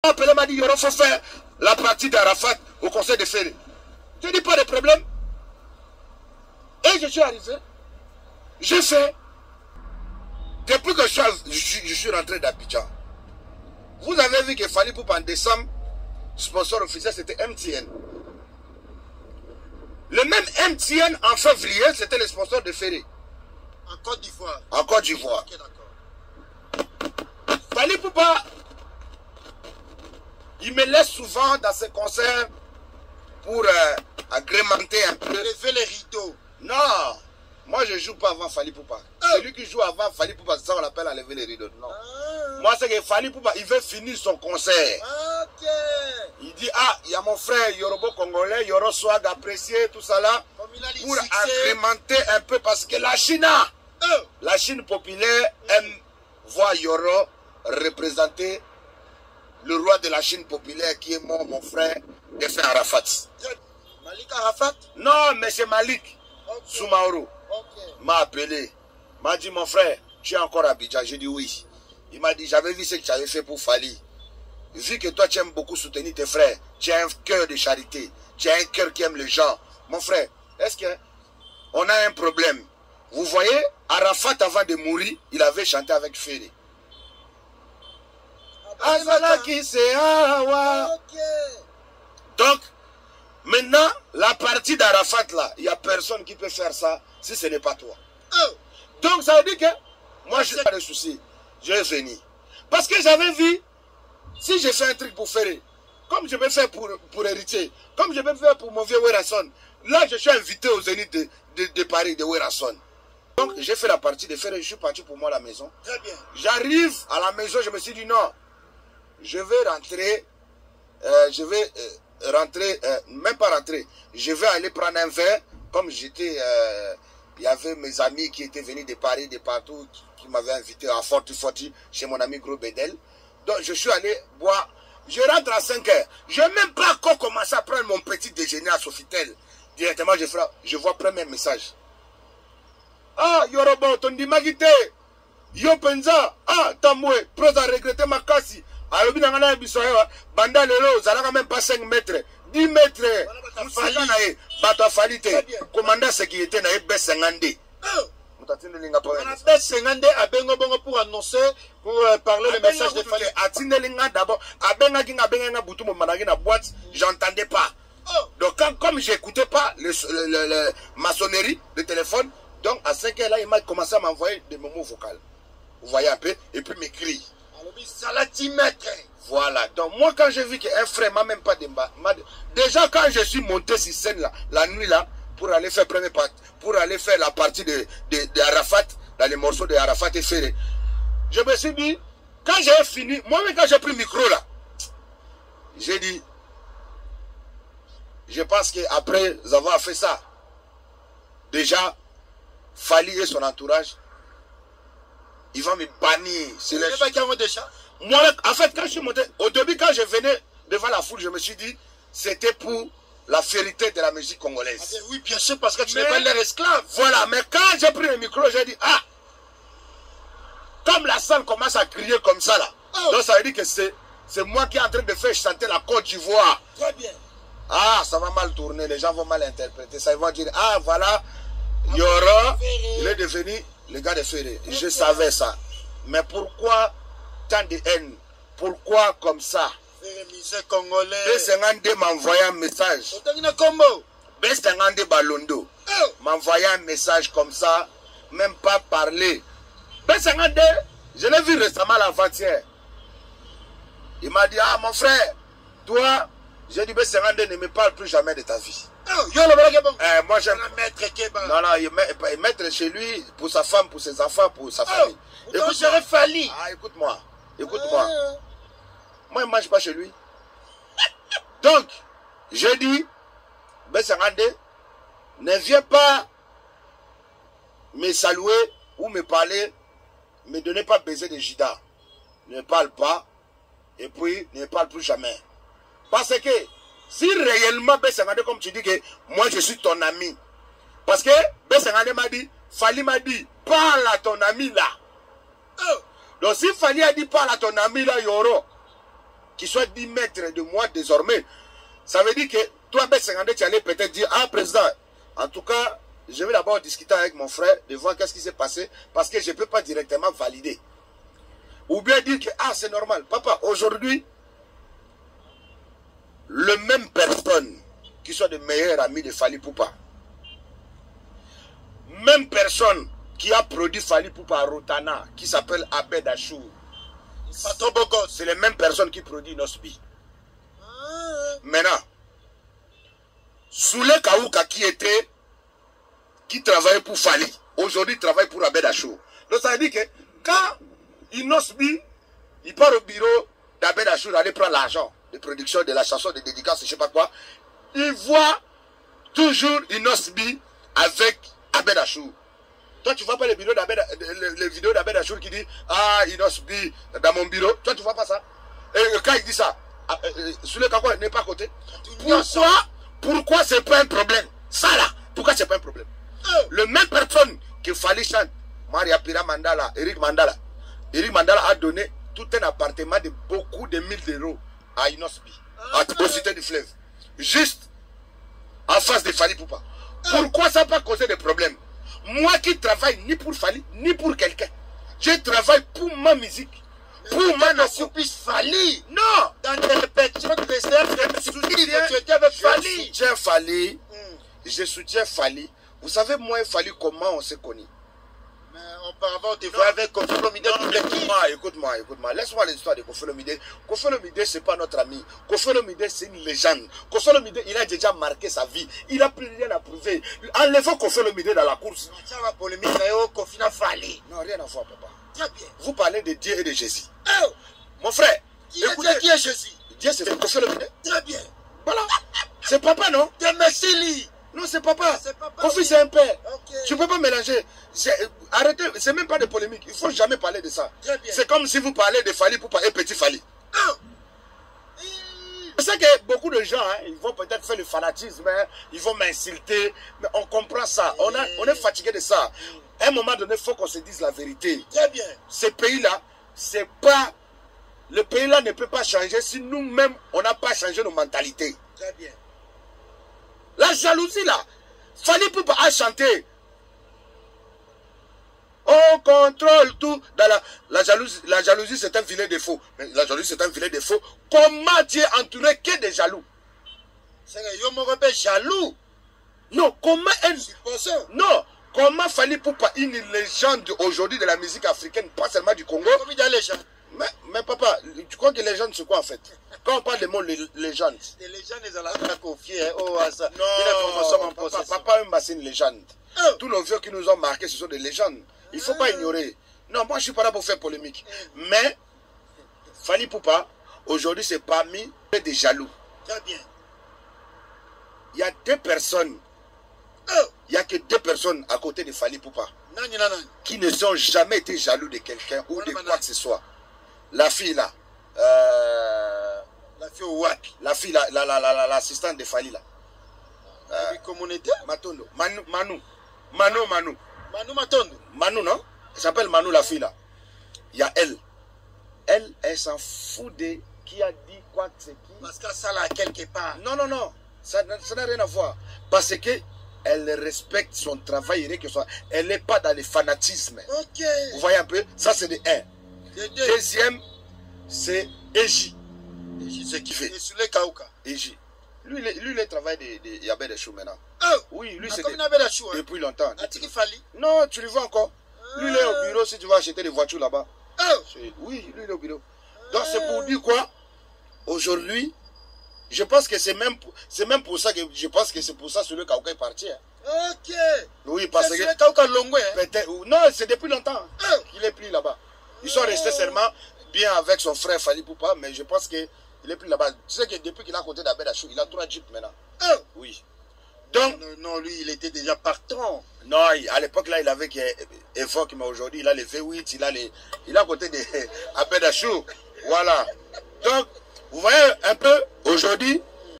appelé, m'a dit, il faut faire la partie d'Arafat au conseil de Ferré. Je dis pas de problème. Et je suis arrivé. J'ai fait. Depuis que je suis rentré d'Abidjan, vous avez vu qu'il fallait pour en décembre, sponsor officiel, c'était MTN. Le même MTN en février, c'était le sponsor de Ferré. En Côte d'Ivoire. En Côte d'Ivoire. Ok, d'accord. Fali Poupa, il me laisse souvent dans ses concerts pour agrémenter un peu. Lever les rideaux. Non, moi je joue pas avant Fali Poupa. Celui qui joue avant Fali Poupa, c'est ça qu'on appelle enlever les rideaux. Non. Moi c'est que Fali Poupa, il veut finir son concert. Ok. Il dit, ah, il y a mon frère Yorobo Congolais, Yoro Swag apprécié, tout ça là. Comme il a dit, Pour succès. agrémenter un peu parce que la Chine populaire aime voir Yoro représenter le roi de la Chine populaire qui est mon frère, Défunt Arafat. Malik Arafat? Non, mais c'est Malik Soumaoro. Ok. M'a appelé, m'a dit mon frère, tu es encore à Abidjan? J'ai dit oui. Il m'a dit, j'avais vu ce que tu avais fait pour Fali. Vu que toi tu aimes beaucoup soutenir tes frères, tu as un cœur de charité, tu as un cœur qui aime les gens. Mon frère, est-ce qu'on a un problème? Vous voyez, Arafat avant de mourir, il avait chanté avec Ferré. Azala qui c'est Awa. Donc, maintenant, la partie d'Arafat là, il n'y a personne qui peut faire ça si ce n'est pas toi. Donc, ça veut dire que moi, je n'ai pas de soucis. Je vais venir. Parce que j'avais vu, si je fais un truc pour Ferré, comme je peux faire pour Héritier, comme je peux faire pour mon vieux Werason, là, je suis invité au Zénith de Paris, de Werason. Donc, j'ai fait la partie de Ferré, je suis parti pour moi à la maison. Très bien. J'arrive à la maison, je me suis dit non, je vais rentrer, même pas rentrer, je vais aller prendre un verre, comme j'étais, il y avait mes amis qui étaient venus de Paris, de partout, qui m'avaient invité à Forti, chez mon ami Gros Bedel. Donc je suis allé boire, je rentre à 5 heures, je n'ai même pas encore commencé à prendre mon petit déjeuner à Sofitel. Directement, je vois premier message. Ah, Yorobo, ton dimagité, Yo Penza, ah, Tamoué, prêt à regretter ma casse. Alors, banda lelo, ça n'a même pas 5 mètres, 10 mètres. Bato Falite, commandant sécurité na ebe Sengande. Sengande a bengo bongo pour annoncer, pour parler le message de Fali. Atinelinga d'abord, abenga kinga benga butu mo managi na boîte, j'entendais pas. Donc comme j'écoutais pas le maçonnerie, le téléphone, donc à 5 heures là, il m'a commencé à m'envoyer des moments vocaux. Vous voyez un peu, et puis m'écrit. Voilà, donc moi quand j'ai vu qu'un frère m'a même pas déjà quand je suis monté sur scène là, la nuit là, pour aller faire première partie, pour aller faire la partie de Arafat, dans les morceaux de Arafat et Ferré, je me suis dit, quand j'ai fini, moi-même quand j'ai pris le micro là, j'ai dit, je pense qu'après avoir fait ça, déjà, Fali et son entourage, ils vont me bannir. Moi, en fait, quand je suis monté, au début, quand je venais devant la foule, je me suis dit, c'était pour la vérité de la musique congolaise. Ah bien, oui, bien sûr, parce que tu n'es pas leur esclave. Voilà, mais quand j'ai pris le micro, j'ai dit, ah, comme la salle commence à crier comme ça, là, donc ça veut dire que c'est moi qui est en train de faire chanter la Côte d'Ivoire. Très bien. Ah, ça va mal tourner, les gens vont mal interpréter. Ça, ils vont dire, ah, voilà, Yoro, il est devenu le gars de Ferré. Je savais ça. Mais pourquoi tant de haine? Pourquoi comme ça? Congolais. B52 m'a envoyé un message. B52 Balondo m'a envoyé un message comme ça, même pas parler. B52, je l'ai vu récemment l'avant-hier. Il m'a dit, ah mon frère, toi, j'ai dit B52 ne me parle plus jamais de ta vie. Moi j'aime non, il mettre chez lui pour sa femme, pour ses enfants, pour sa famille. Écoute, Fali. Ah, écoute-moi. Écoute-moi. Moi, je ne mange pas chez lui. Donc, je dis, Bessarande, ne viens pas me saluer ou me parler, me donner pas baiser de Jida. Ne parle pas, et puis ne parle plus jamais. Parce que, si réellement Bessarande, comme tu dis que moi je suis ton ami, parce que Bessarande m'a dit, Fali m'a dit, parle à ton ami là. Donc si Fali a dit parle à ton ami là, Yoro, qui soit 10 mètres de moi désormais, ça veut dire que toi, B52, tu allais peut-être dire, ah, président, en tout cas, je vais d'abord discuter avec mon frère, de voir qu'est-ce qui s'est passé, parce que je ne peux pas directement valider. Ou bien dire que, ah, c'est normal. Papa, aujourd'hui, le même personne qui soit de meilleurs amis de Fally Ipupa, même personne qui a produit Fally Ipupa à Rotana, qui s'appelle Abed Achour, c'est les mêmes personnes qui produisent Nosbi. Maintenant, Soulé Kaouka qui travaillait pour Fally, aujourd'hui travaille pour Abed Achour. Donc ça veut dire que quand Nosbi, il part au bureau d'Abed Achour aller prendre l'argent de production de la chanson de dédicace, je ne sais pas quoi, il voit toujours Nosbi avec Abed Achour. Toi, tu ne vois pas les vidéos d'Abed Achour qui dit ah, Nosbi dans mon bureau. Toi, tu ne vois pas ça. Et quand il dit ça, Soulé Kaouka n'est pas à côté. Pourquoi c'est pas un problème? Ça là, pourquoi c'est pas un problème? Le même personne que Fally chante, Maria Pira Mandala, Eric Mandala a donné tout un appartement de beaucoup de 1000 euros à Nosbi, au Cité du Fleuve. Juste en face de Fally Ipupa. Pourquoi ça n'a pas causé de problème? Moi qui travaille ni pour Fally, ni pour quelqu'un. Je travaille pour ma musique. Pour ma nation. Fally. Non. Dans tes répétitions de tu étais avec Fally. Je soutiens Fally. Je soutiens Fally. Vous savez, moi et Fally, comment on s'est connus? Mais auparavant, tu vois avec Koffi Olomide. Écoute-moi. Laisse-moi l'histoire de Koffi Olomide. Koffi Olomide, ce n'est pas notre ami. Koffi Olomide, c'est une légende. Koffi Olomide, il a déjà marqué sa vie. Il n'a plus rien à prouver. Enlevons Koffi Olomide dans la course. Non, rien à voir, papa. Très bien. Vous parlez de Dieu et de Jésus. Mon frère, écoutez, qui est Jésus? Dieu, c'est Koffi Olomide. Très bien. Voilà. C'est papa, non? Non, c'est papa. Koffi, c'est un père. Okay. Tu ne peux pas mélanger. Arrêtez, c'est même pas de polémique. Il ne faut jamais parler de ça. C'est comme si vous parlez de Fally Ipupa et Petit Fally. C'est ça que beaucoup de gens, ils vont peut-être faire le fanatisme, ils vont m'insulter, mais on comprend ça. On est fatigué de ça. À un moment donné, il faut qu'on se dise la vérité. Très bien. Ce pays-là, c'est pas... Le pays-là ne peut pas changer si nous-mêmes, on n'a pas changé nos mentalités. Très bien. La jalousie là, Fally Ipupa a chanté. On contrôle tout. Dans la jalousie c'est un filet de faux. Mais la jalousie c'est un filet de faux. Comment Dieu est entouré que des jaloux? C'est que yo me jaloux. Non, comment elle... Non. Comment Fally Ipupa, une légende aujourd'hui de la musique africaine, pas seulement du Congo. Comment il y a les gens? Mais papa, tu crois que les légende c'est quoi en fait? Quand on parle de mots légende. Les légendes, ils ont la confier. Oh, ça. Non, papa même c'est une légende. Tous nos vieux qui nous ont marqués, ce sont des légendes. Il ne faut pas ignorer. Non, moi je ne suis pas là pour faire polémique. Mais Fally Ipupa, aujourd'hui c'est parmi des jaloux. Très bien. Il y a deux personnes. Il n'y a que deux personnes à côté de Fally Ipupa qui ne sont jamais été jaloux de quelqu'un ou de quoi que ce soit. La fille là. La fille au Wapi. La fille là, l'assistante de Fally là. Communauté Matondo. Manu Matondo. Manu, non? Elle s'appelle Manu, la fille là. Il y a elle. Elle s'en fout de qui a dit quoi que c'est qui. Parce que ça là, quelque part. Non. Ça n'a rien à voir. Parce que elle respecte son travail. Elle n'est pas dans le fanatisme. Ok. Vous voyez un peu? Ça, c'est de un. Deuxième, c'est Eji. Eji, c'est qui fait? Et Soulé Kaouka. Eji. Lui, il travaille de Yabed Achour maintenant. Oui, lui, c'est depuis longtemps. Non, tu le vois encore. Lui, il est au bureau si tu vas acheter des voitures là-bas. Oui, lui, il est au bureau. Donc, c'est pour dire quoi? Aujourd'hui, je pense que c'est même pour ça que je pense que c'est pour ça que Soulé Kaouka est parti. Ok. Oui, parce que... Soulé Kaouka Longwe. Non, c'est depuis longtemps qu'il est plus là-bas. Ils sont restés seulement bien avec son frère Fally Ipupa, mais je pense que il est plus là-bas. Tu sais que depuis qu'il a côté d'Abed Achour, il a 3 jeeps maintenant. Oui. Donc, non, lui, il était déjà partant. Non, à l'époque, là, il avait Evoque, mais aujourd'hui, il a les V8, il a à côté d'Abed Achour. Voilà. Donc, vous voyez un peu, aujourd'hui,